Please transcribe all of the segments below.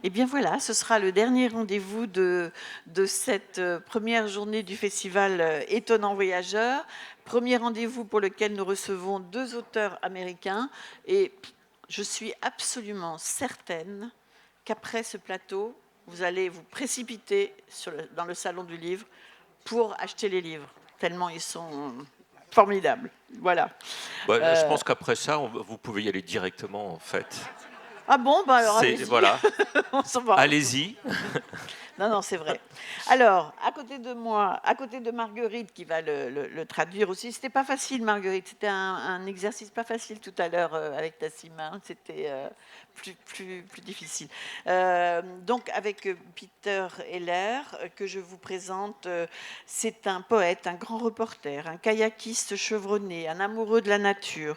Et bien voilà, ce sera le dernier rendez-vous de cette première journée du festival Étonnant Voyageur. Premier rendez-vous pour lequel nous recevons 2 auteurs américains. Et je suis absolument certaine qu'après ce plateau, vous allez vous précipiter dans le salon du livre pour acheter les livres, tellement ils sont formidables. Voilà. Bah, je pense qu'après ça, vous pouvez y aller directement, en fait. Ah bon, bah alors allez-y. Voilà. On s'en va. Allez-y. Non, non, c'est vrai. Alors, à côté de moi, à côté de Marguerite, qui va le traduire aussi, c'était pas facile, Marguerite. C'était un exercice pas facile tout à l'heure avec Tassim. C'était plus difficile. Donc, avec Peter Heller, que je vous présente, c'est un poète, un grand reporter, un kayakiste chevronné, un amoureux de la nature.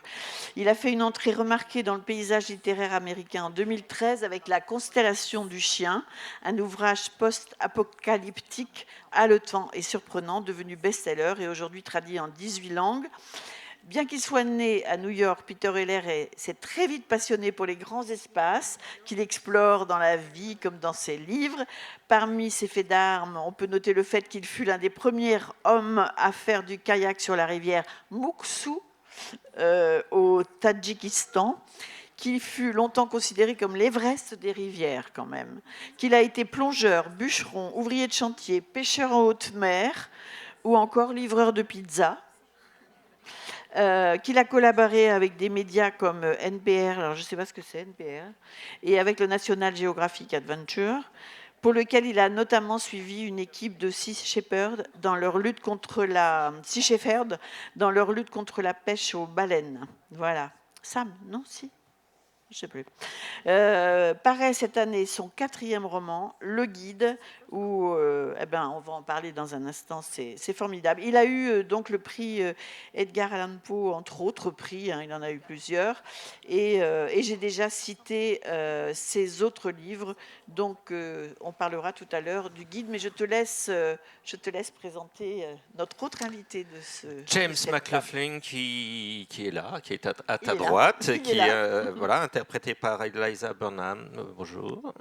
Il a fait une entrée remarquée dans le paysage littéraire américain en 2013 avec La Constellation du chien, un ouvrage post-apocalyptique haletant et surprenant, devenu best-seller et aujourd'hui traduit en 18 langues. Bien qu'il soit né à New York, Peter Heller s'est très vite passionné pour les grands espaces qu'il explore dans la vie comme dans ses livres. Parmi ses faits d'armes, on peut noter le fait qu'il fut l'un des premiers hommes à faire du kayak sur la rivière Mouksou, au Tadjikistan, qu'il fut longtemps considéré comme l'Everest des rivières quand même, qu'il a été plongeur, bûcheron, ouvrier de chantier, pêcheur en haute mer ou encore livreur de pizza, qu'il a collaboré avec des médias comme NPR, alors je ne sais pas ce que c'est NPR, et avec le National Geographic Adventure, pour lequel il a notamment suivi une équipe de Sea Shepherd dans leur lutte contre la pêche aux baleines. Voilà. Sam, non, si, je sais plus. Paraît cette année son 4e roman, Le Guide, où on va en parler dans un instant, c'est formidable. Il a eu donc le prix Edgar Allan Poe, entre autres prix, il en a eu plusieurs, et j'ai déjà cité ses autres livres, donc on parlera tout à l'heure du Guide, mais je te laisse présenter notre autre invité de James cette table. McLaughlin qui est là, qui est à ta Il est là. droite, Il est qui là. est voilà, interprété par Eliza Burnham. Bonjour.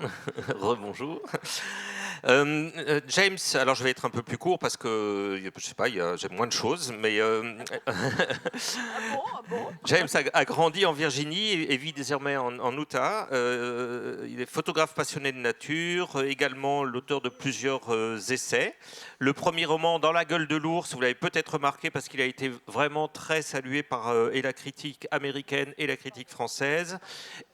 Rebonjour. James, alors je vais être un peu plus court parce que je sais pas, j'ai moins de choses, mais Ah bon James a grandi en Virginie et vit désormais en Utah. Il est photographe passionné de nature, également l'auteur de plusieurs essais. Le premier roman, Dans la gueule de l'ours, vous l'avez peut-être remarqué parce qu'il a été vraiment très salué par et la critique américaine et la critique française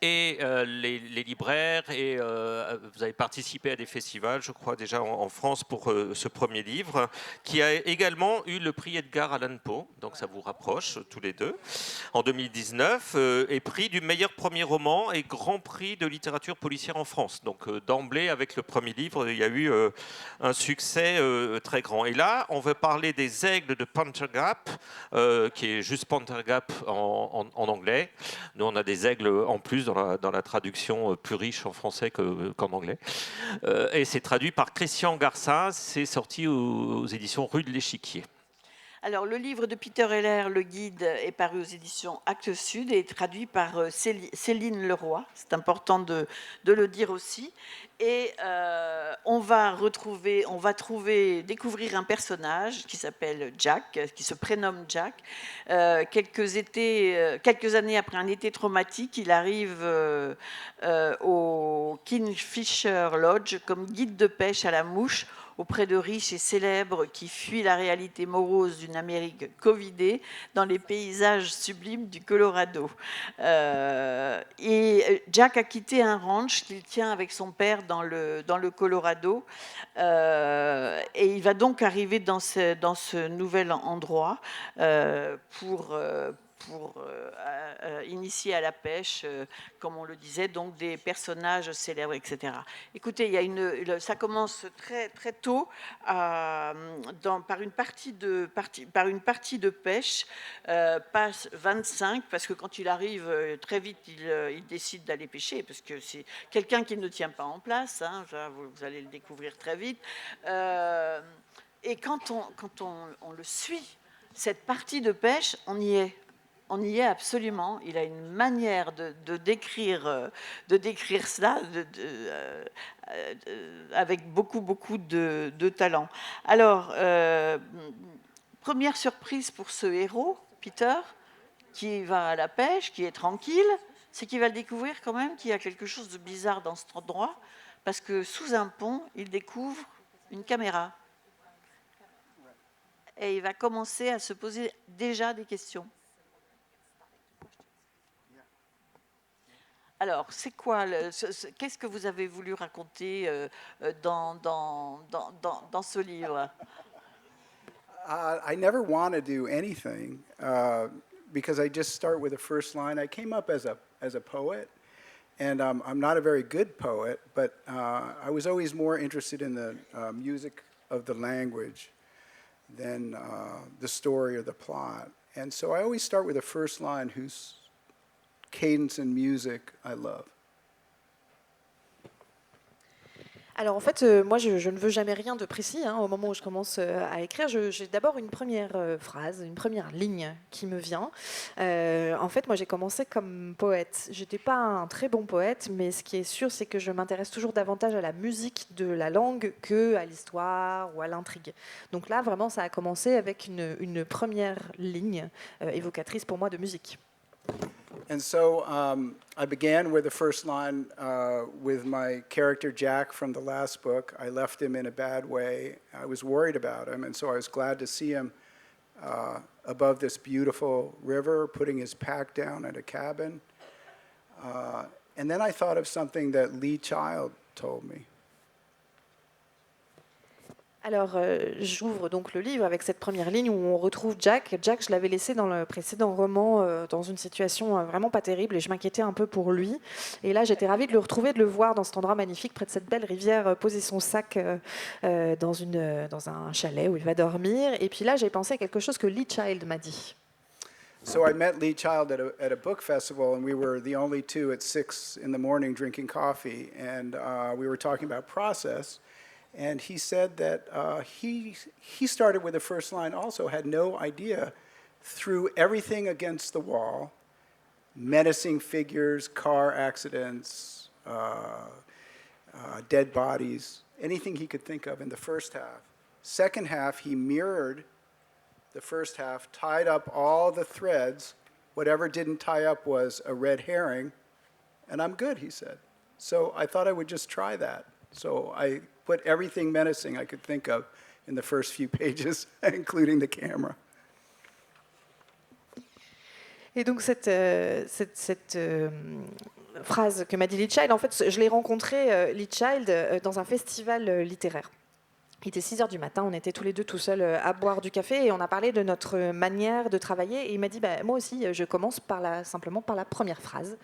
et les libraires. Et vous avez participé à des festivals, je crois déjà en France pour ce premier livre, qui a également eu le prix Edgar Allan Poe. Donc ça vous rapproche tous les deux. En 2019, et prix du meilleur premier roman et grand prix de littérature policière en France. Donc d'emblée, avec le premier livre, il y a eu un succès très grand. Et là, on veut parler des aigles de Panther Gap, qui est juste Panther Gap en anglais. Nous, on a des aigles en plus dans la traduction plus riche en français qu'en anglais. Et c'est traduit par Christian Garcin. C'est sorti aux éditions Rue de l'Échiquier. Alors, le livre de Peter Heller, Le Guide, est paru aux éditions Actes Sud et est traduit par Céline Leroy. C'est important de le dire aussi. Et on va découvrir un personnage qui s'appelle Jack, qui se prénomme Jack. Quelques années après un été traumatique, il arrive au Kingfisher Lodge comme guide de pêche à la mouche auprès de riches et célèbres qui fuient la réalité morose d'une Amérique covidée dans les paysages sublimes du Colorado. Et Jack a quitté un ranch qu'il tient avec son père dans le Colorado, et il va donc arriver dans ce nouvel endroit pour initier à la pêche, comme on le disait, donc des personnages célèbres, etc. Écoutez, ça commence très, très tôt par une partie de pêche, passe 25, parce que quand il arrive, très vite, il décide d'aller pêcher, parce que c'est quelqu'un qui ne tient pas en place, vous allez le découvrir très vite. Et quand on le suit, cette partie de pêche, on y est. on y est absolument. Il a une manière de décrire cela avec beaucoup de talent. Alors, première surprise pour ce héros, Peter, qui va à la pêche, qui est tranquille, c'est qu'il va découvrir quand même qu'il y a quelque chose de bizarre dans cet endroit, parce que sous un pont, il découvre une caméra. Et il va commencer à se poser déjà des questions. Alors, c'est quoi qu'est-ce que vous avez voulu raconter dans ce livre? I never want to do anything because I just start with the first line. I came up as a poet, and I'm not a very good poet, but I was always more interested in the music of the language than the story or the plot. And so I always start with the first line, whose cadence and music I love. Alors en fait, moi je ne veux jamais rien de précis. Au moment où je commence à écrire, j'ai d'abord une première phrase, une première ligne qui me vient. En fait, moi j'ai commencé comme poète. J'étais pas un très bon poète, mais ce qui est sûr, c'est que je m'intéresse toujours davantage à la musique de la langue que à l'histoire ou à l'intrigue. Donc là, vraiment, ça a commencé avec une première ligne évocatrice pour moi de musique. And so I began with the first line with my character Jack from the last book. I left him in a bad way. I was worried about him, and so I was glad to see him above this beautiful river, putting his pack down at a cabin. And then I thought of something that Lee Child told me. Alors, j'ouvre donc le livre avec cette première ligne où on retrouve Jack. Jack, je l'avais laissé dans le précédent roman dans une situation vraiment pas terrible et je m'inquiétais un peu pour lui. Et là, j'étais ravie de le retrouver, de le voir dans cet endroit magnifique, près de cette belle rivière, poser son sac dans un chalet où il va dormir. Et puis là, j'ai pensé à quelque chose que Lee Child m'a dit. So I met Lee Child at a book festival, and we were the only two at 6 in the morning drinking coffee, and we were talking about process. And he said that he started with the first line also, had no idea, threw everything against the wall, menacing figures, car accidents, dead bodies, anything he could think of in the first half. Second half, he mirrored the first half, tied up all the threads. Whatever didn't tie up was a red herring, and I'm good, he said. So I thought I would just try that. So I put everything menacing I could think of in the first few pages, including the camera. Et donc cette phrase que m'a dit Lee Child, en fait, je l'ai rencontré, Lee Child, dans un festival littéraire. Il était 6 heures du matin, on était tous les deux tout seuls à boire du café et on a parlé de notre manière de travailler. Et il m'a dit, moi aussi, je commence simplement par la première phrase.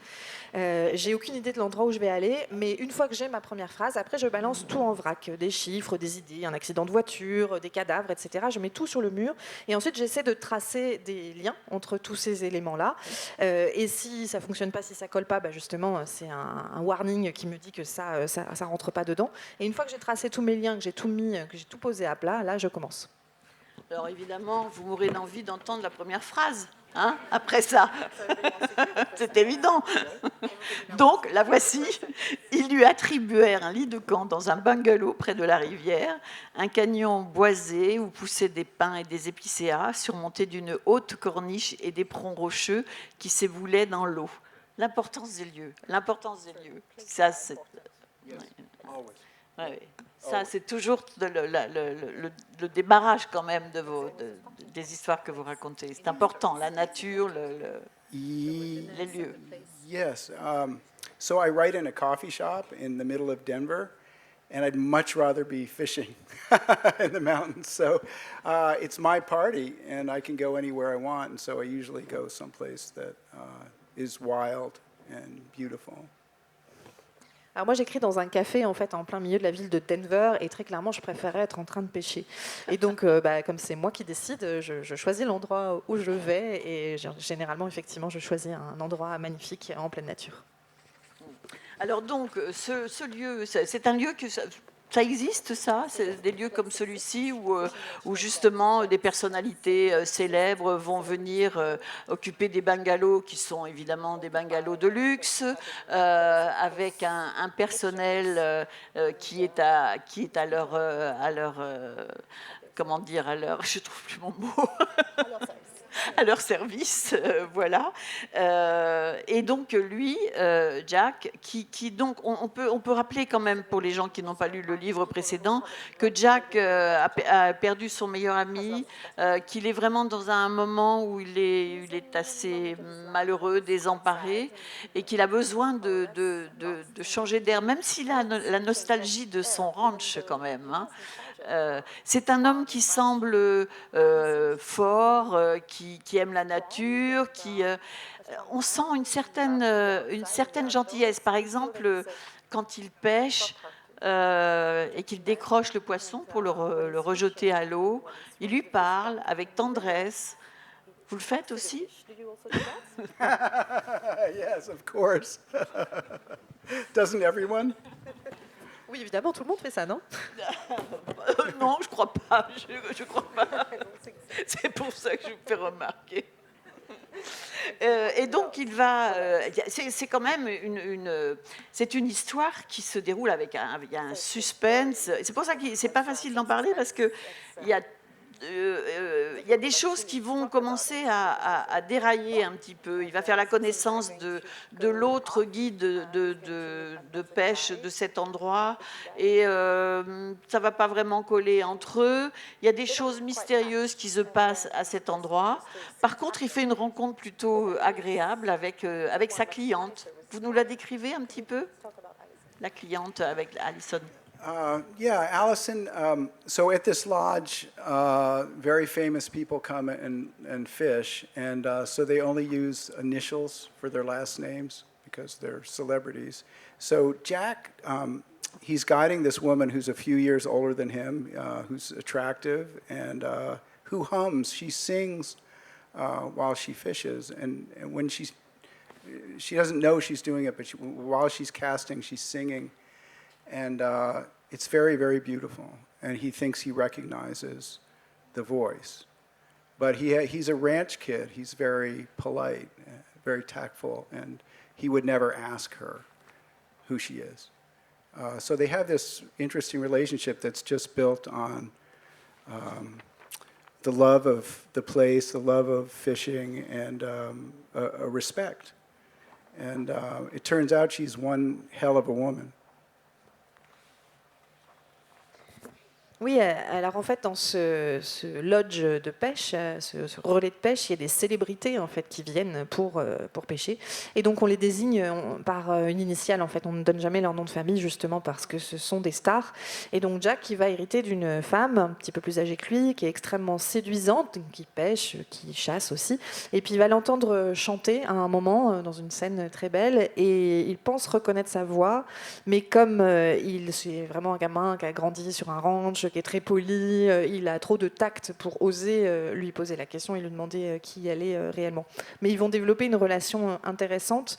J'ai aucune idée de l'endroit où je vais aller, mais une fois que j'ai ma première phrase, après je balance tout en vrac, des chiffres, des idées, un accident de voiture, des cadavres, etc. Je mets tout sur le mur et ensuite j'essaie de tracer des liens entre tous ces éléments-là. Et si ça fonctionne pas, si ça colle pas, justement, c'est un warning qui me dit que ça rentre pas dedans. Et une fois que j'ai tracé tous mes liens, que j'ai tout mis, que j'ai tout posé à plat, là je commence. Alors évidemment, vous mourrez d'envie d'entendre la première phrase, après ça. C'est évident. Donc, la voici. Ils lui attribuèrent un lit de camp dans un bungalow près de la rivière, un canyon boisé où poussaient des pins et des épicéas, surmontés d'une haute corniche et d'éperons rocheux qui s'éboulaient dans l'eau. L'importance des lieux. Ça, c'est... Ouais. Ça, c'est toujours le débarrage quand même des histoires que vous racontez. C'est important, la nature, les lieux. Yes. So I write in a coffee shop in the middle of Denver, and I'd much rather be fishing in the mountains. So it's my party, and I can go anywhere I want, and so I usually go someplace that is wild and beautiful. Alors moi j'écris dans un café en fait en plein milieu de la ville de Denver et très clairement je préférais être en train de pêcher. Et donc comme c'est moi qui décide, je choisis l'endroit où je vais et généralement effectivement je choisis un endroit magnifique en pleine nature. Alors donc ce lieu, c'est un lieu Ça existe, ça? C'est des lieux comme celui-ci où justement des personnalités célèbres vont venir occuper des bungalows qui sont évidemment des bungalows de luxe, avec un personnel qui est à leur comment dire, je trouve plus mon mot. À leur service, voilà. Et donc lui, Jack, qui donc on peut rappeler quand même pour les gens qui n'ont pas lu le livre précédent que Jack a perdu son meilleur ami, qu'il est vraiment dans un moment où il est assez malheureux, désemparé, et qu'il a besoin de changer d'air, même s'il a la nostalgie de son ranch quand même. Hein. C'est un homme qui semble fort, qui aime la nature, on sent une certaine gentillesse. Par exemple, quand il pêche et qu'il décroche le poisson pour le rejeter à l'eau, il lui parle avec tendresse. Vous le faites aussi? Yes, of course. Doesn't everyone? Oui, évidemment, tout le monde fait ça, non? Non, je crois pas. Je crois pas. C'est pour ça que je vous fais remarquer. Et donc il va. C'est quand même c'est une histoire qui se déroule avec il y a un suspense. C'est pour ça que c'est pas facile d'en parler parce que il y a des choses qui vont commencer à dérailler un petit peu. Il va faire la connaissance de l'autre guide de pêche de cet endroit et ça va pas vraiment coller entre eux. Il y a des choses mystérieuses qui se passent à cet endroit. Par contre, il fait une rencontre plutôt agréable avec sa cliente. Vous nous la décrivez un petit peu, la cliente avec Alison? Yeah, Allison. So at this lodge, very famous people come and fish, and so they only use initials for their last names because they're celebrities. So Jack, he's guiding this woman who's a few years older than him, who's attractive and who hums. She sings while she fishes, and when she doesn't know she's doing it, but while she's casting, she's singing. And it's very, very beautiful. And he thinks he recognizes the voice. But he's a ranch kid. He's very polite, very tactful, and he would never ask her who she is. So they have this interesting relationship that's just built on the love of the place, the love of fishing, and a respect. And it turns out she's one hell of a woman. Oui, alors en fait, dans ce lodge de pêche, ce relais de pêche, il y a des célébrités en fait qui viennent pour pêcher. Et donc on les désigne par une initiale. En fait, on ne donne jamais leur nom de famille justement parce que ce sont des stars. Et donc Jack, qui va hériter d'une femme un petit peu plus âgée que lui, qui est extrêmement séduisante, qui pêche, qui chasse aussi. Et puis il va l'entendre chanter à un moment dans une scène très belle. Et il pense reconnaître sa voix, mais comme c'est vraiment un gamin qui a grandi sur un ranch, qui est très poli, il a trop de tact pour oser lui poser la question et lui demander qui elle est réellement. Mais ils vont développer une relation intéressante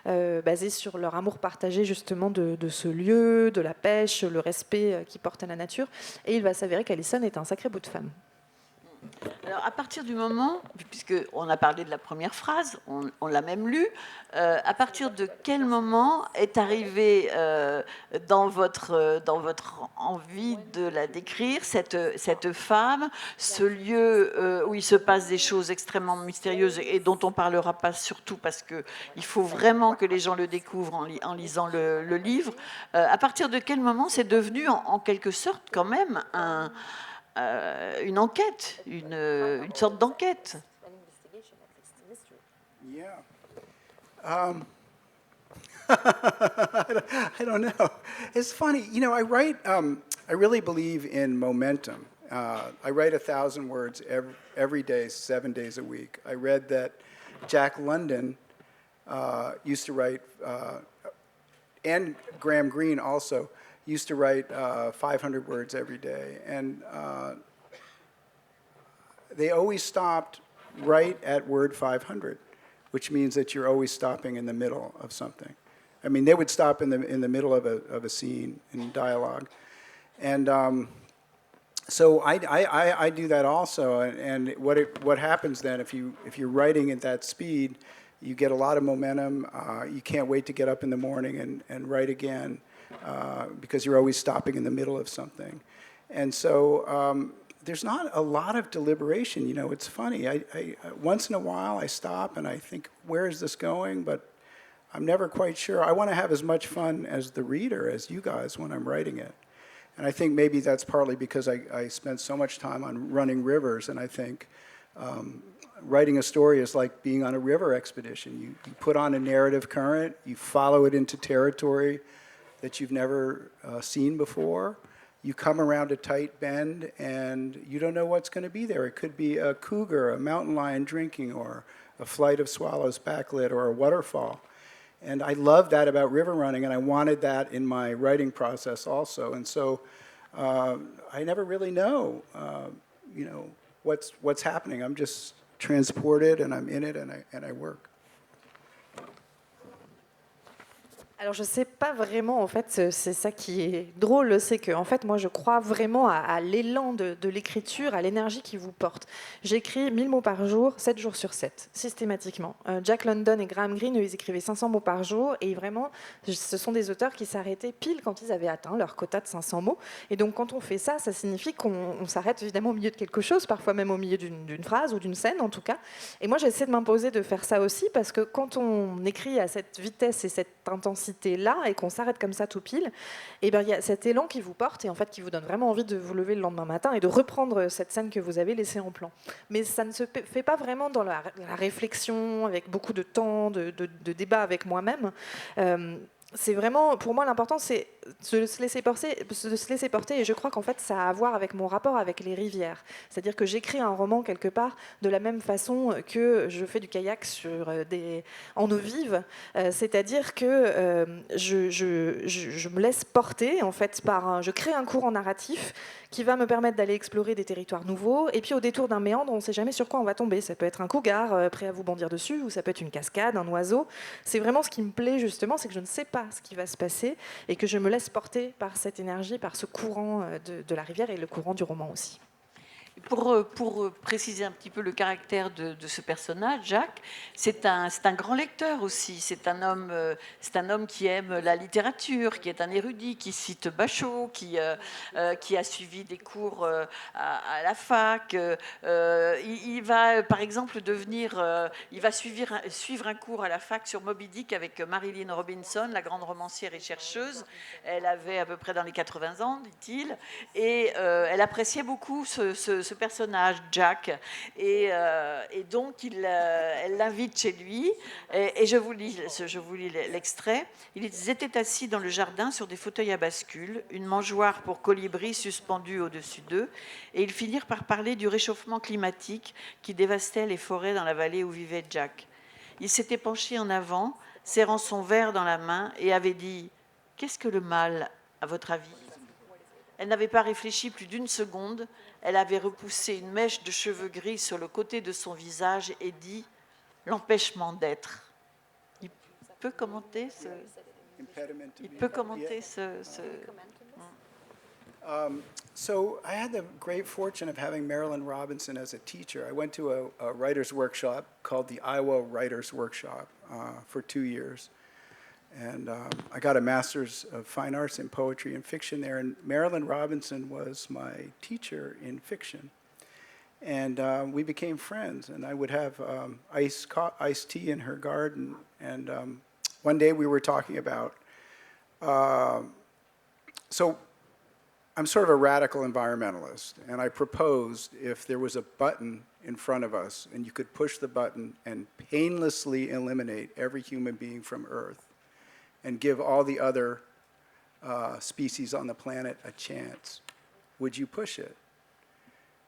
basée sur leur amour partagé justement de ce lieu, de la pêche, le respect qu'ils portent à la nature. Et il va s'avérer qu'Alison est un sacré bout de femme. Alors, à partir du moment, puisqu'on a parlé de la première phrase, on l'a même lue, à partir de quel moment est arrivé dans votre envie de la décrire, cette femme, ce lieu où il se passe des choses extrêmement mystérieuses et dont on ne parlera pas surtout parce qu'il faut vraiment que les gens le découvrent en lisant le livre, à partir de quel moment c'est devenu en quelque sorte quand même une enquête, une sorte d'enquête. Yeah. I don't know. It's funny. You know, I write, I really believe in momentum. I write 1,000 words every day, 7 days a week. I read that Jack London used to write, and Graham Greene also, used to write 500 words every day. And they always stopped right at word 500, which means that you're always stopping in the middle of something. I mean, they would stop in the middle of a scene in dialogue. And so I do that also. And what happens then if you're writing at that speed, you get a lot of momentum. You can't wait to get up in the morning and write again because you're always stopping in the middle of something. And so there's not a lot of deliberation. You know, it's funny. I once in a while I stop and I think, where is this going? But I'm never quite sure. I want to have as much fun as the reader, as you guys, when I'm writing it. And I think maybe that's partly because I spent so much time on running rivers, and I think writing a story is like being on a river expedition. You put on a narrative current, you follow it into territory that you've never seen before. You come around a tight bend, and you don't know what's going to be there. It could be a cougar, a mountain lion drinking, or a flight of swallows backlit, or a waterfall. And I love that about river running, and I wanted that in my writing process also. And so I never really know, you know, what's happening. I'm just transported, and I'm in it, and I work. Alors je sais pas vraiment, en fait, c'est ça qui est drôle, c'est que en fait moi je crois vraiment à l'élan de l'écriture, à l'énergie qui vous porte. J'écris 1000 mots par jour, 7 jours sur 7, systématiquement. Jack London et Graham Greene, eux, ils écrivaient 500 mots par jour, et vraiment ce sont des auteurs qui s'arrêtaient pile quand ils avaient atteint leur quota de 500 mots. Et donc quand on fait ça, ça signifie qu'on s'arrête évidemment au milieu de quelque chose, parfois même au milieu d'une phrase ou d'une scène en tout cas. Et moi j'essaie de m'imposer de faire ça aussi, parce que quand on écrit à cette vitesse et cette intensité là et qu'on s'arrête comme ça tout pile, et ben il y a cet élan qui vous porte et en fait qui vous donne vraiment envie de vous lever le lendemain matin et de reprendre cette scène que vous avez laissée en plan. Mais ça ne se fait pas vraiment dans la réflexion, avec beaucoup de temps, de débat avec moi-même. C'est vraiment, pour moi, l'important, c'est de se laisser porter, et je crois qu'en fait, ça a à voir avec mon rapport avec les rivières. C'est-à-dire que j'écris un roman quelque part de la même façon que je fais du kayak en eau vive. C'est-à-dire que je me laisse porter, en fait, je crée un courant narratif qui va me permettre d'aller explorer des territoires nouveaux. Et puis, au détour d'un méandre, on ne sait jamais sur quoi on va tomber. Ça peut être un cougar prêt à vous bondir dessus, ou ça peut être une cascade, un oiseau. C'est vraiment ce qui me plaît, justement, c'est que je ne sais pas ce qui va se passer et que je me laisse porter par cette énergie, par ce courant de la rivière et le courant du roman aussi. Pour préciser un petit peu le caractère de ce personnage, Jacques, c'est un grand lecteur aussi. C'est un homme qui aime la littérature, qui est un érudit, qui cite Bachot, qui a suivi des cours à la fac. Il va, par exemple, il va suivre un cours à la fac sur Moby Dick avec Marilyn Robinson, la grande romancière et chercheuse. Elle avait à peu près dans les 80 ans, dit-il, et elle appréciait beaucoup ce personnage, Jack, et donc elle l'invite chez lui, et je vous lis l'extrait. Ils étaient assis dans le jardin sur des fauteuils à bascule, une mangeoire pour colibris suspendue au-dessus d'eux, et ils finirent par parler du réchauffement climatique qui dévastait les forêts dans la vallée où vivait Jack. Il s'était penché en avant, serrant son verre dans la main, et avait dit « Qu'est-ce que le mal, à votre avis ?» Elle n'avait pas réfléchi plus d'une seconde. Elle avait repoussé une mèche de cheveux gris sur le côté de son visage et dit « L'empêchement d'être ». Il peut commenter ce... So I had the great fortune of having Marilyn Robinson as a teacher. I went to a writer's workshop called the Iowa Writers' Workshop for 2 years. And I got a Master's of Fine Arts in Poetry and Fiction there. And Marilyn Robinson was my teacher in fiction. And we became friends. And I would have iced tea in her garden. And one day we were talking about... so I'm sort of a radical environmentalist. And I proposed if there was a button in front of us, and you could push the button and painlessly eliminate every human being from Earth, and give all the other species on the planet a chance, would you push it?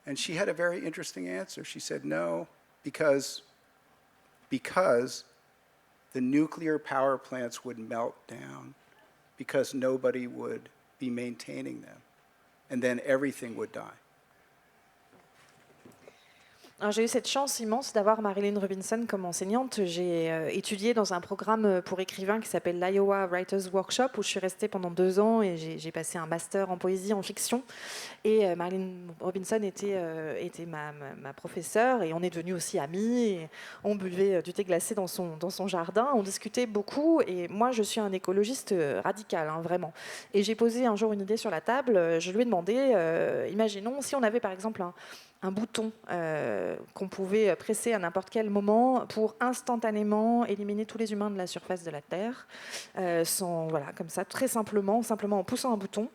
And she had a very interesting answer. She said, no, because the nuclear power plants would melt down, because nobody would be maintaining them, and then everything would die. J'ai eu cette chance immense d'avoir Marilyn Robinson comme enseignante. J'ai étudié dans un programme pour écrivains qui s'appelle l'Iowa Writers Workshop, où je suis restée pendant 2 ans et j'ai passé un master en poésie, en fiction. Et Marilyn Robinson était ma professeure et on est devenus aussi amis. Et on buvait du thé glacé dans son jardin, on discutait beaucoup. Et moi, je suis un écologiste radical, hein, vraiment. Et j'ai posé un jour une idée sur la table. Je lui ai demandé, imaginons si on avait par exemple un bouton qu'on pouvait presser à n'importe quel moment pour instantanément éliminer tous les humains de la surface de la Terre, voilà, comme ça, très simplement en poussant un bouton,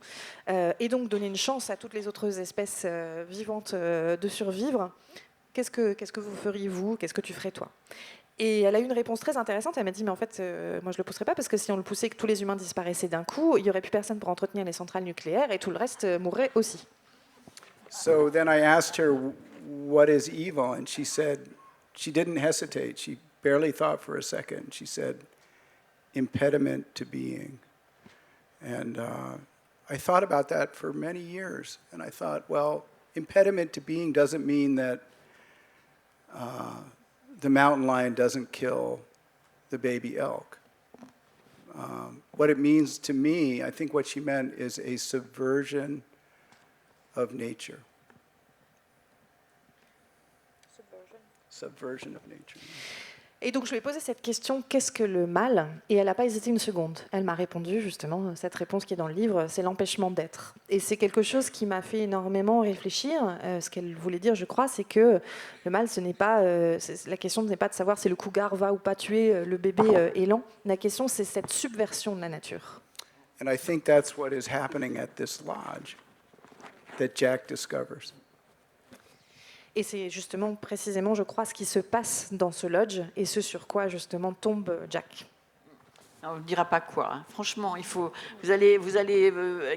et donc donner une chance à toutes les autres espèces vivantes de survivre. Qu'est-ce que vous feriez, vous? Qu'est-ce que tu ferais, toi? Et elle a eu une réponse très intéressante. Elle m'a dit, mais en fait, moi, je ne le pousserais pas, parce que si on le poussait, que tous les humains disparaissaient d'un coup, il n'y aurait plus personne pour entretenir les centrales nucléaires, et tout le reste mourrait aussi. So then I asked her, what is evil? And she said, she didn't hesitate. She barely thought for a second. She said, impediment to being. And I thought about that for many years. And I thought, well, impediment to being doesn't mean that the mountain lion doesn't kill the baby elk. What it means to me, I think what she meant is a subversion of nature. Subversion of nature. Et donc je lui ai posé cette question, qu'est-ce que le mal? Et elle n'a pas hésité une seconde. Elle m'a répondu justement, cette réponse qui est dans le livre, c'est l'empêchement d'être. Et c'est quelque chose qui m'a fait énormément réfléchir. Ce qu'elle voulait dire, je crois, c'est que le mal, ce n'est pas, la question n'est pas de savoir si le cougar va ou pas tuer le bébé élan. La question, c'est cette subversion de la nature. And I think that's what is happening at this lodge that Jack discovers. Et c'est justement, précisément, je crois, ce qui se passe dans ce lodge et ce sur quoi, justement, tombe Jack. On ne dira pas quoi. Hein. Franchement, il faut. Vous allez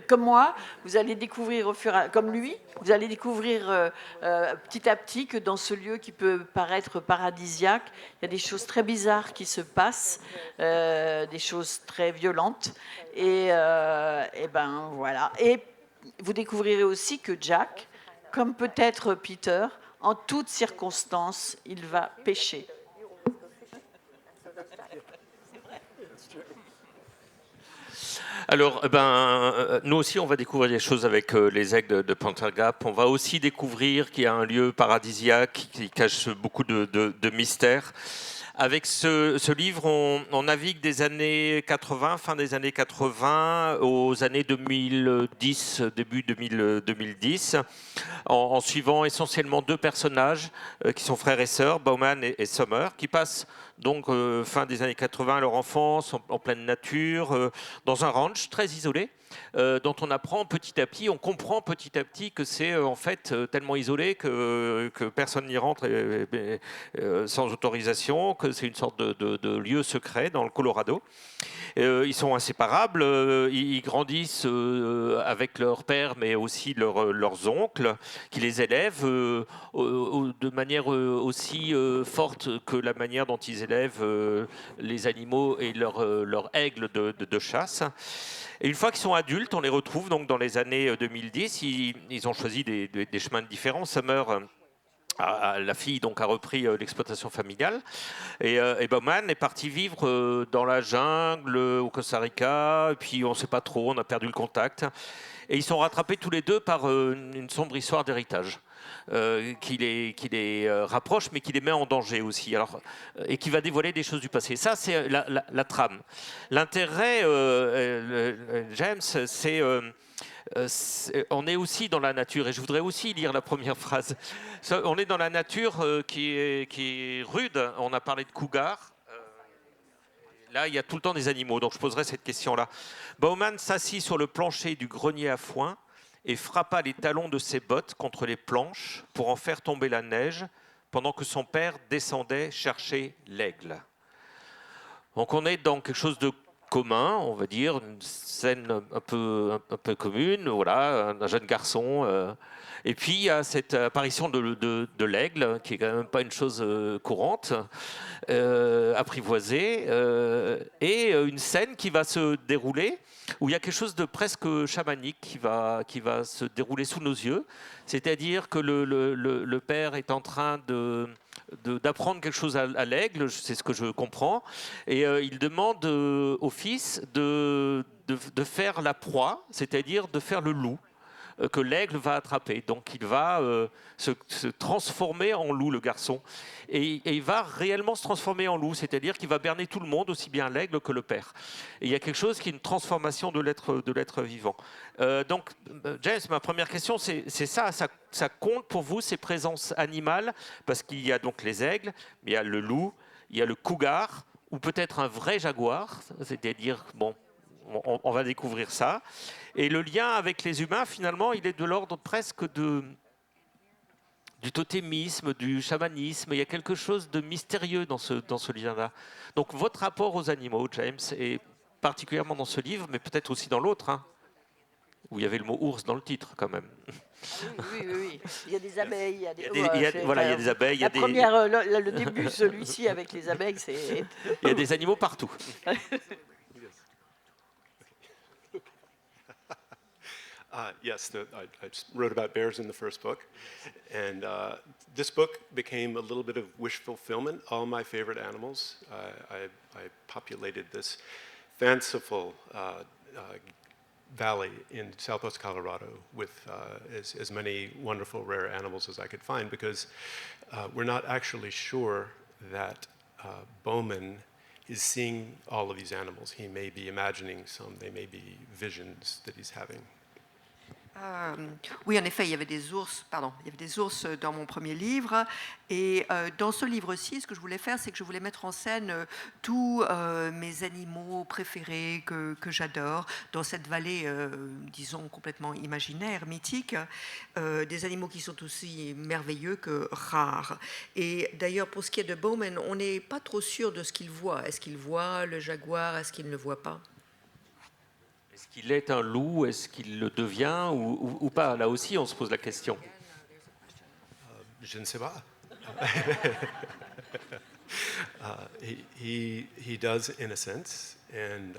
comme moi, vous allez découvrir comme lui, vous allez découvrir petit à petit que dans ce lieu qui peut paraître paradisiaque, il y a des choses très bizarres qui se passent, des choses très violentes. Et ben voilà. Et vous découvrirez aussi que Jack, comme peut-être Peter, en toutes circonstances, il va pécher. Alors, nous aussi, on va découvrir des choses avec les aigles de Panther Gap. On va aussi découvrir qu'il y a un lieu paradisiaque qui cache beaucoup de mystères. Avec ce livre, on navigue des années 80, fin des années 80, aux années 2010, début 2010, en suivant essentiellement 2 personnages qui sont frères et sœurs, Bowman et Summer, qui passent donc fin des années 80, leur enfance en pleine nature, dans un ranch très isolé, dont on apprend petit à petit, on comprend petit à petit que c'est en fait tellement isolé que personne n'y rentre sans autorisation, que c'est une sorte de lieu secret dans le Colorado. Ils sont inséparables, ils grandissent avec leur père, mais aussi leurs oncles, qui les élèvent de manière aussi forte que la manière dont ils élèvent les animaux et leurs aigles de chasse. Et une fois qu'ils sont adultes, on les retrouve donc dans les années 2010. Ils ont choisi des chemins différents. Summer, la fille, donc, a repris l'exploitation familiale. Et Bowman est parti vivre dans la jungle, au Costa Rica. Et puis on ne sait pas trop, on a perdu le contact. Et ils sont rattrapés tous les deux par une sombre histoire d'héritage. Qui les rapproche, mais qui les met en danger aussi, et qui va dévoiler des choses du passé. Ça, c'est la trame. L'intérêt, James, c'est on est aussi dans la nature, et je voudrais aussi lire la première phrase. On est dans la nature qui est rude. On a parlé de cougar. Là, il y a tout le temps des animaux, donc je poserai cette question-là. Bowman s'assit sur le plancher du grenier à foin et frappa les talons de ses bottes contre les planches pour en faire tomber la neige, pendant que son père descendait chercher l'aigle. Donc on est dans quelque chose de commun, on va dire, une scène un peu commune, voilà, un jeune garçon. Et puis il y a cette apparition de l'aigle, qui est quand même pas une chose courante, apprivoisée, et une scène qui va se dérouler où il y a quelque chose de presque chamanique qui va se dérouler sous nos yeux. C'est-à-dire que le père est en train d'apprendre quelque chose à l'aigle, c'est ce que je comprends, et il demande au fils de faire la proie, c'est-à-dire de faire le loup que l'aigle va attraper. Donc il va se transformer en loup, le garçon. Et il va réellement se transformer en loup, c'est-à-dire qu'il va berner tout le monde, aussi bien l'aigle que le père. Et il y a quelque chose qui est une transformation de l'être vivant. Donc, James, ma première question, c'est ça, ça compte pour vous, ces présences animales, parce qu'il y a donc les aigles, mais il y a le loup, il y a le cougar, ou peut-être un vrai jaguar, c'est-à-dire, bon, on va découvrir ça. Et le lien avec les humains, finalement, il est de l'ordre presque du totémisme, du chamanisme. Il y a quelque chose de mystérieux dans ce lien-là. Donc votre rapport aux animaux, James, et particulièrement dans ce livre, mais peut-être aussi dans l'autre, hein, où il y avait le mot ours dans le titre quand même. Ah oui. Il y a des abeilles. Il y a des, Voilà, il y a des abeilles. Il y a le début, celui-ci avec les abeilles, c'est... Il y a des animaux partout. Yes, I wrote about bears in the first book, and this book became a little bit of wish fulfillment. All my favorite animals, I populated this fanciful valley in southwest Colorado with as many wonderful rare animals as I could find, because we're not actually sure that Bowman is seeing all of these animals. He may be imagining some, they may be visions that he's having. Oui, en effet, il y avait des ours dans mon premier livre. Et dans ce livre-ci, ce que je voulais faire, c'est que je voulais mettre en scène tous mes animaux préférés que j'adore, dans cette vallée, disons, complètement imaginaire, mythique, des animaux qui sont aussi merveilleux que rares. Et d'ailleurs, pour ce qui est de Bowman, on n'est pas trop sûr de ce qu'il voit. Est-ce qu'il voit le jaguar? Est-ce qu'il ne le voit pas? Est-ce qu'il est un loup? Est-ce qu'il le devient ou pas? Là aussi, on se pose la question. Je ne sais pas. He does, in a sense, and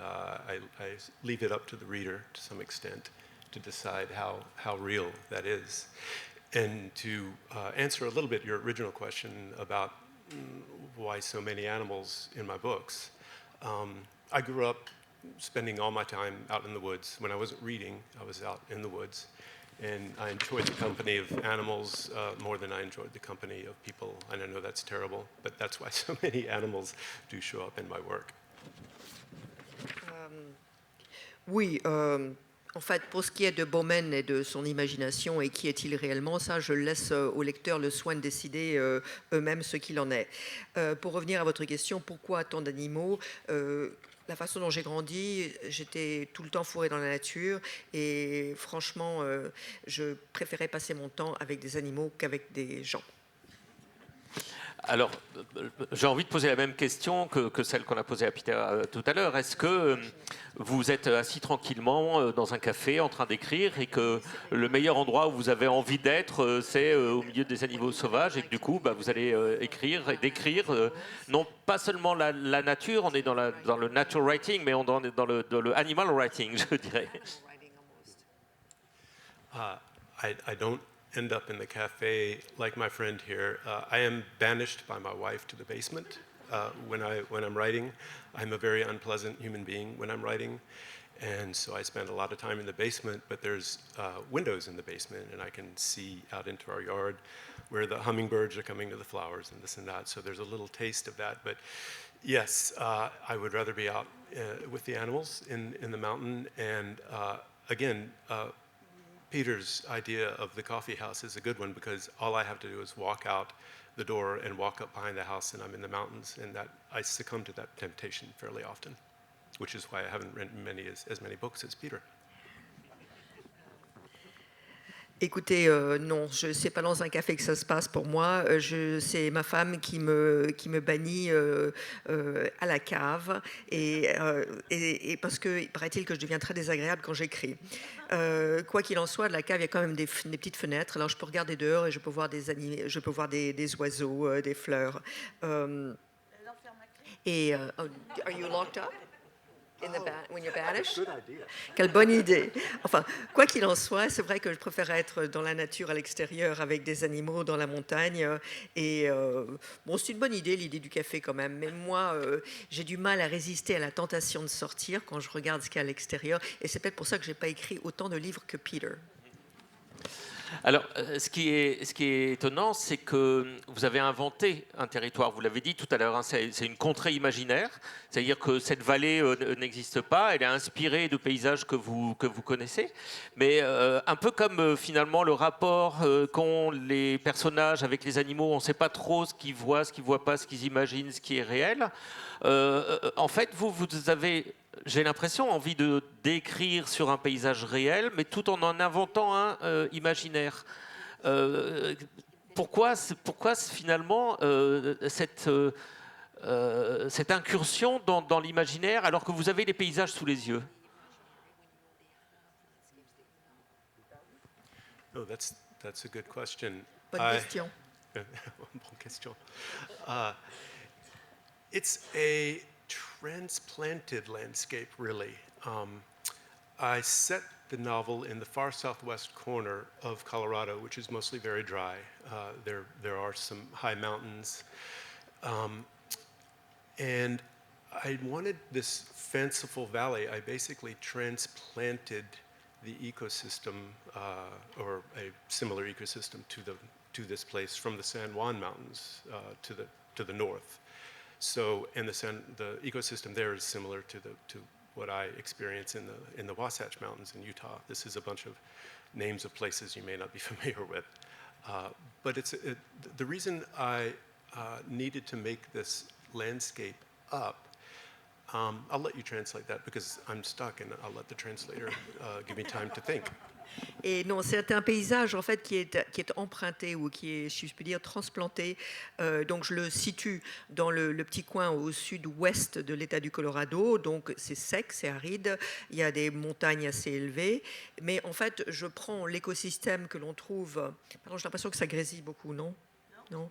I leave it up to the reader to some extent to decide how real that is. And to answer a little bit your original question about why so many animals in my books, I grew up spending all my time out in the woods. When I wasn't reading, I was out in the woods. And I enjoyed the company of animals more than I enjoyed the company of people. And I know that's terrible, but that's why so many animals do show up in my work. Oui, en fait, pour ce qui est de Bowman et de son imagination et qui est-il réellement, ça, je laisse aux lecteurs le soin de décider eux-mêmes ce qu'il en est. Pour revenir à votre question, pourquoi tant d'animaux? La façon dont j'ai grandi, j'étais tout le temps fourrée dans la nature et franchement, je préférais passer mon temps avec des animaux qu'avec des gens. Alors, j'ai envie de poser la même question que celle qu'on a posée à Peter tout à l'heure. Est-ce que vous êtes assis tranquillement dans un café en train d'écrire et que le meilleur endroit où vous avez envie d'être, c'est au milieu des animaux sauvages et que du coup, vous allez écrire et décrire, non pas seulement la nature, on est dans le natural writing, mais on est dans le animal writing, je dirais. I don't end up in the cafe like my friend here. I am banished by my wife to the basement when I'm writing. I'm a very unpleasant human being when I'm writing, and so I spend a lot of time in the basement, but there's windows in the basement, and I can see out into our yard where the hummingbirds are coming to the flowers and this and that, so there's a little taste of that. But yes, I would rather be out with the animals in the mountain, and again, Peter's idea of the coffee house is a good one, because all I have to do is walk out the door and walk up behind the house and I'm in the mountains, and that I succumb to that temptation fairly often, which is why I haven't written as many books as Peter. Écoutez, non, c'est pas dans un café que ça se passe pour moi. C'est ma femme qui me bannit à la cave et parce que paraît-il que je deviens très désagréable quand j'écris. Quoi qu'il en soit, de la cave, il y a quand même des petites fenêtres. Alors je peux regarder dehors et je peux voir je peux voir des oiseaux, des fleurs. Are you locked up? When you're banished? Quelle bonne idée. Enfin, quoi qu'il en soit, c'est vrai que je préfère être dans la nature à l'extérieur avec des animaux dans la montagne. Et bon, c'est une bonne idée, l'idée du café quand même. Mais moi, j'ai du mal à résister à la tentation de sortir quand je regarde ce qu'il y a à l'extérieur. Et c'est peut-être pour ça que je n'ai pas écrit autant de livres que Peter. Alors, ce qui est étonnant, c'est que vous avez inventé un territoire. Vous l'avez dit tout à l'heure, hein, c'est une contrée imaginaire. C'est-à-dire que cette vallée n'existe pas. Elle est inspirée de paysages que vous connaissez. Mais un peu comme finalement le rapport qu'ont les personnages avec les animaux, on ne sait pas trop ce qu'ils voient, ce qu'ils ne voient pas, ce qu'ils imaginent, ce qui est réel. En fait, vous avez, j'ai l'impression, envie de d'écrire sur un paysage réel, mais tout en inventant un imaginaire. Pourquoi finalement cette incursion dans l'imaginaire alors que vous avez les paysages sous les yeux? Oh, that's a good question. Bonne question. Bonne question. It's a transplanted landscape, really. I set the novel in the far southwest corner of Colorado, which is mostly very dry. There are some high mountains. And I wanted this fanciful valley. I basically transplanted the ecosystem, or a similar ecosystem, to this place from the San Juan Mountains to the north. So, and the ecosystem there is similar to what I experience in the Wasatch Mountains in Utah. This is a bunch of names of places you may not be familiar with, but the reason I needed to make this landscape up. I'll let you translate that because I'm stuck, and I'll let the translator give me time to think. Et non, c'est un paysage en fait qui est emprunté ou qui est, si je puis dire, transplanté. Donc je le situe dans le petit coin au sud-ouest de l'État du Colorado. Donc c'est sec, c'est aride. Il y a des montagnes assez élevées. Mais en fait, je prends l'écosystème que l'on trouve. Pardon, j'ai l'impression que ça grésille beaucoup, non? Non.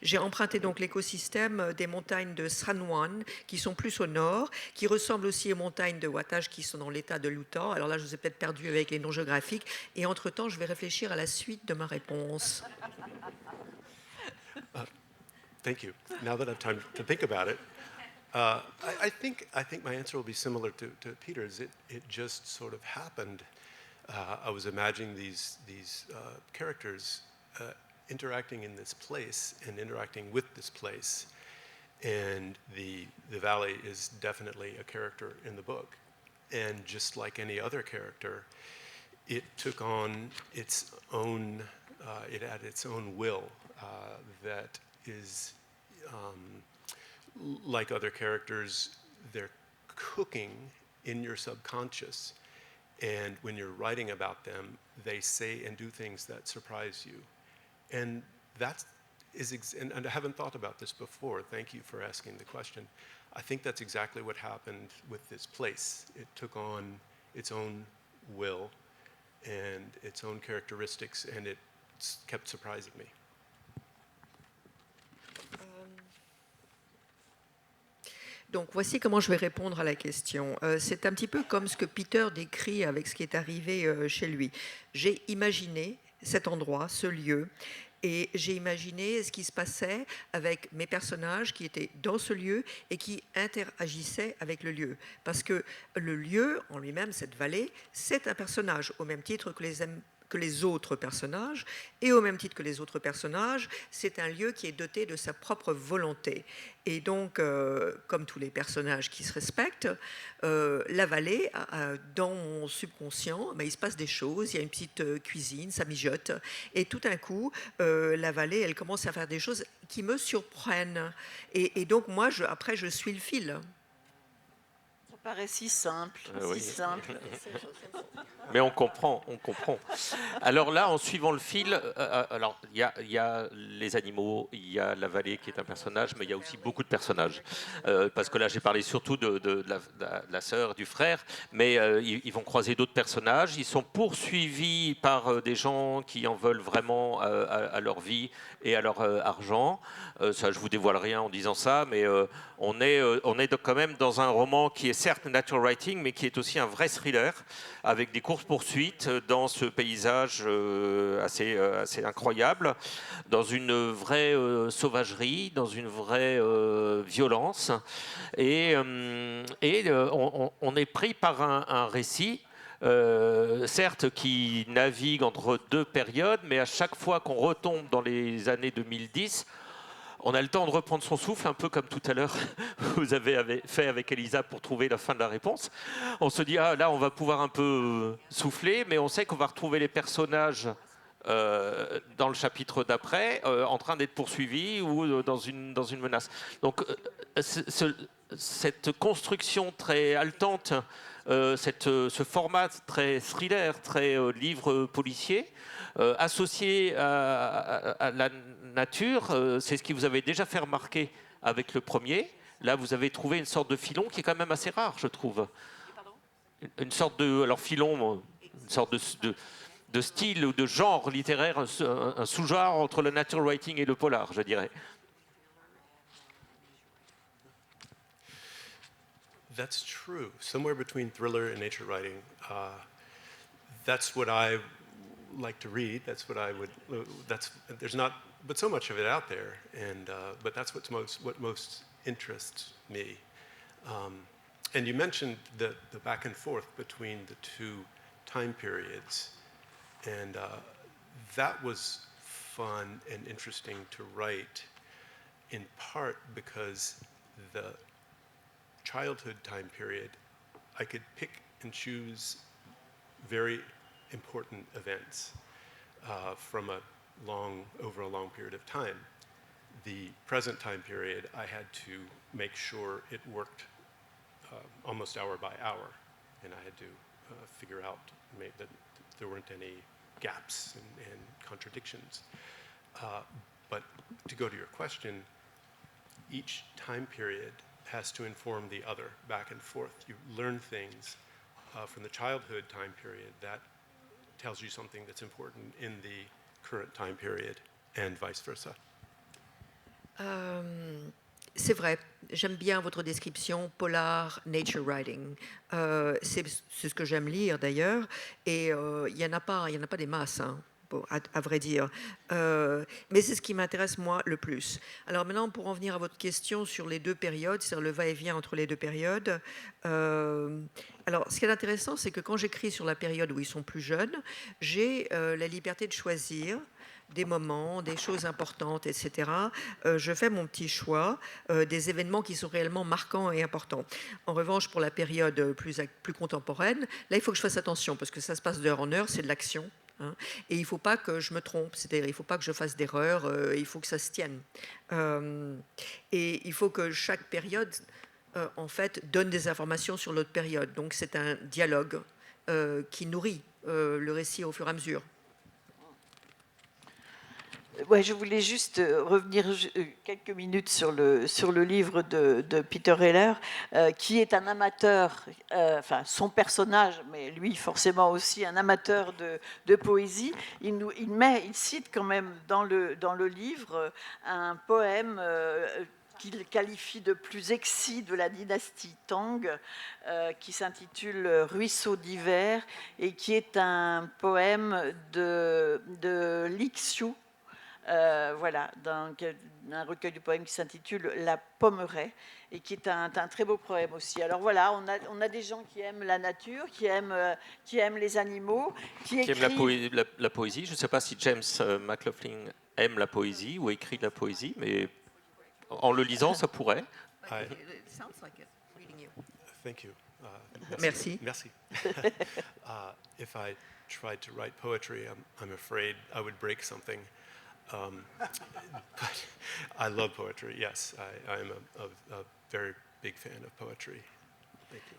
J'ai emprunté donc l'écosystème des montagnes de San Juan qui sont plus au nord, qui ressemblent aussi aux montagnes de Wasatch qui sont dans l'état de l'Utah. Alors là, je vous ai peut-être perdu avec les noms géographiques. Et entre-temps, je vais réfléchir à la suite de ma réponse. Thank you. Now that I have time to think about it, I think my answer will be similar to Peter's. It just sort of happened. I was imagining these characters interacting in this place and interacting with this place, and the valley is definitely a character in the book, and just like any other character, it took on its own it had its own will that is like other characters. They're cooking in your subconscious, and when you're writing about them, they say and do things that surprise you. And and I haven't thought about this before. Thank you for asking the question. I think that's exactly what happened with this place. It took on its own will and its own characteristics, and it kept surprising me. Donc voici comment je vais répondre à la question. C'est un petit peu comme ce que Peter décrit avec ce qui est arrivé chez lui. J'ai imaginé cet endroit, ce lieu, et j'ai imaginé ce qui se passait avec mes personnages qui étaient dans ce lieu et qui interagissaient avec le lieu. Parce que le lieu en lui-même, cette vallée, c'est un personnage, au même titre que les autres personnages, et au même titre que les autres personnages, c'est un lieu qui est doté de sa propre volonté. Et donc, comme tous les personnages qui se respectent, la vallée, dans mon subconscient, il se passe des choses, il y a une petite cuisine, ça mijote, et tout d'un coup, la vallée, elle commence à faire des choses qui me surprennent. Et donc, moi, après, je suis le fil. paraît si simple, oui. si simple. Mais on comprend, on comprend. Alors là, en suivant le fil, alors il y a les animaux, il y a la vallée qui est un personnage, mais il y a aussi beaucoup de personnages. Parce que là, j'ai parlé surtout de la sœur, du frère, mais ils vont croiser d'autres personnages. Ils sont poursuivis par des gens qui en veulent vraiment à leur vie et à leur argent. Ça, je vous dévoile rien en disant ça, mais on est quand même dans un roman qui est certes natural writing, mais qui est aussi un vrai thriller, avec des courses-poursuites dans ce paysage assez incroyable, dans une vraie sauvagerie, dans une vraie violence. Et on est pris par un récit, certes qui navigue entre deux périodes, mais à chaque fois qu'on retombe dans les années 2010, on a le temps de reprendre son souffle, un peu comme tout à l'heure vous avez fait avec Elisa pour trouver la fin de la réponse. On se dit, ah là, on va pouvoir un peu souffler, mais on sait qu'on va retrouver les personnages dans le chapitre d'après, en train d'être poursuivis ou dans une menace. Donc, cette construction très haletante, ce format très thriller, très livre policier, associé à la nature, c'est ce qui vous avait déjà fait remarquer avec le premier. Là, vous avez trouvé une sorte de filon qui est quand même assez rare, je trouve. Une sorte de, alors filon, une sorte de style ou de genre littéraire, un sous-genre entre le natural writing et le polar, je dirais. That's true. Somewhere between thriller and nature writing. That's what I like to read. That's what I would. There's not, but so much of it out there, and but that's what most interests me. And you mentioned the back and forth between the two time periods, and that was fun and interesting to write, in part because the childhood time period, I could pick and choose very important events from over a long period of time. The present time period, I had to make sure it worked almost hour by hour, and I had to figure out that there weren't any gaps and contradictions. But to go to your question, each time period has to inform the other, back and forth. You learn things from the childhood time period that tells you something that's important in the current time period, and vice versa. C'est vrai, j'aime bien votre description polar nature writing. C'est ce que j'aime lire d'ailleurs, et il y en a pas des masses. Hein. À vrai dire. Mais c'est ce qui m'intéresse moi le plus. Alors maintenant, pour en venir à votre question sur les deux périodes, c'est-à-dire le va-et-vient entre les deux périodes, alors ce qui est intéressant, c'est que quand j'écris sur la période où ils sont plus jeunes, j'ai la liberté de choisir des moments, des choses importantes, etc. Je fais mon petit choix des événements qui sont réellement marquants et importants. En revanche, pour la période plus contemporaine, là, il faut que je fasse attention, parce que ça se passe d'heure en heure, c'est de l'action. Hein, et il ne faut pas que je me trompe, c'est-à-dire il ne faut pas que je fasse d'erreur, il faut que ça se tienne. Et il faut que chaque période, en fait, donne des informations sur l'autre période. Donc c'est un dialogue qui nourrit le récit au fur et à mesure. Ouais, je voulais juste revenir quelques minutes sur le livre de Peter Heller, qui est un amateur, enfin son personnage, mais lui forcément aussi un amateur de poésie. Il cite quand même dans le livre un poème qu'il qualifie de plus excis de la dynastie Tang, qui s'intitule Ruisseau d'hiver, et qui est un poème de Lixiu. Voilà, d'un recueil de poèmes qui s'intitule La Pommeraye, et qui est un très beau poème aussi. Alors voilà, on a des gens qui aiment la nature, qui aiment les animaux, qui aiment la poésie. Je ne sais pas si James McLaughlin aime la poésie ou écrit de la poésie, mais en le lisant, ça pourrait. Thank you. Merci. Merci. If I tried to write poetry, I'm afraid I would break something. But I love poetry, yes. I am a very big fan of poetry. Thank you.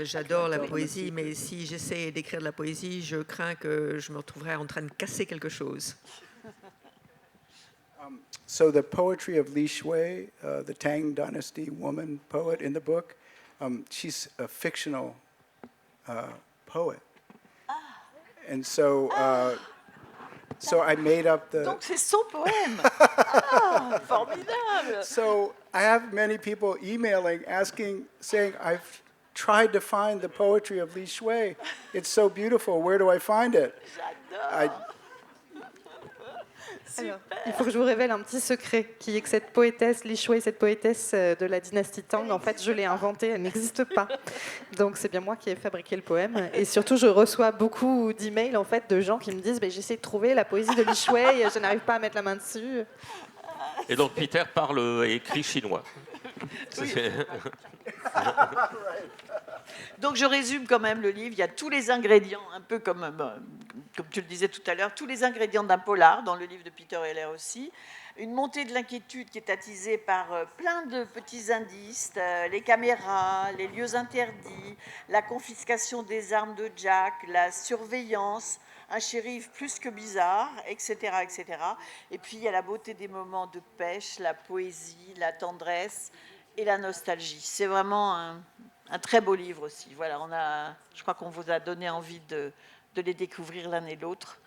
J'adore la poésie, mais si j'essaie d'écrire de la poésie, je crains que je me retrouverai en train de casser quelque chose. So the poetry of Li Shui, the Tang Dynasty woman poet in the book, she's a fictional poet. And so, so I made up the... Donc c'est son poème. Ah, formidable. So I have many people emailing, saying, I've tried to find the poetry of Li Shui. It's so beautiful. Where do I find it? J'adore. Alors, il faut que je vous révèle un petit secret, qui est que cette poétesse, Li Shui, cette poétesse de la dynastie Tang, en fait, je l'ai inventée, elle n'existe pas. Donc c'est bien moi qui ai fabriqué le poème. Et surtout, je reçois beaucoup d'emails en fait, de gens qui me disent j'essaie de trouver la poésie de Li Shui, je n'arrive pas à mettre la main dessus. Et donc Peter parle et écrit chinois. Donc je résume quand même le livre. Il y a tous les ingrédients, un peu comme tu le disais tout à l'heure, tous les ingrédients d'un polar, dans le livre de Peter Heller aussi. Une montée de l'inquiétude qui est attisée par plein de petits indices, les caméras, les lieux interdits, la confiscation des armes de Jack, la surveillance, un shérif plus que bizarre, etc., etc. Et puis il y a la beauté des moments de pêche, la poésie, la tendresse et la nostalgie. C'est vraiment un très beau livre aussi. Voilà, je crois qu'on vous a donné envie de les découvrir l'un et l'autre.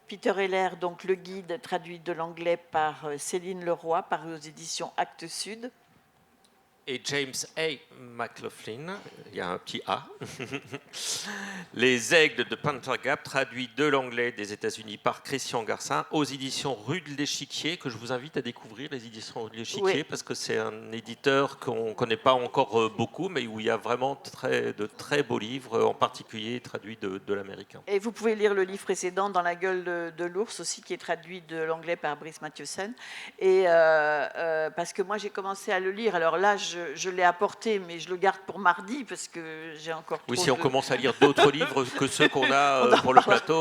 Peter Heller, donc le guide traduit de l'anglais par Céline Leroy, paru aux éditions Actes Sud. Et James A. McLaughlin, il y a un petit A. Les Aigles de Panther Gap, traduit de l'anglais des États-Unis par Christian Garcin, aux éditions Rue de l'Échiquier, que je vous invite à découvrir, les éditions Rue de l'Échiquier, Oui. parce que c'est un éditeur qu'on ne connaît pas encore beaucoup, mais où il y a vraiment de très beaux livres, en particulier traduits de l'américain. Et vous pouvez lire le livre précédent, Dans la gueule de l'ours aussi, qui est traduit de l'anglais par Brice Mathieusen. Et parce que moi, j'ai commencé à le lire. Alors là, je l'ai apporté, mais je le garde pour mardi, parce que j'ai encore trop Oui, si on commence à lire d'autres livres que ceux qu'on a pour le plateau,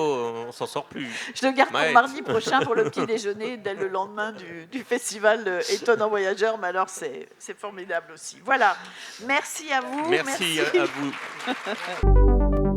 on s'en sort plus. Je le garde pour Maët. mardi prochain pour le petit déjeuner, dès le lendemain du festival Étonnant Voyageur. Mais alors, c'est formidable aussi. Voilà. Merci à vous. Merci. À vous.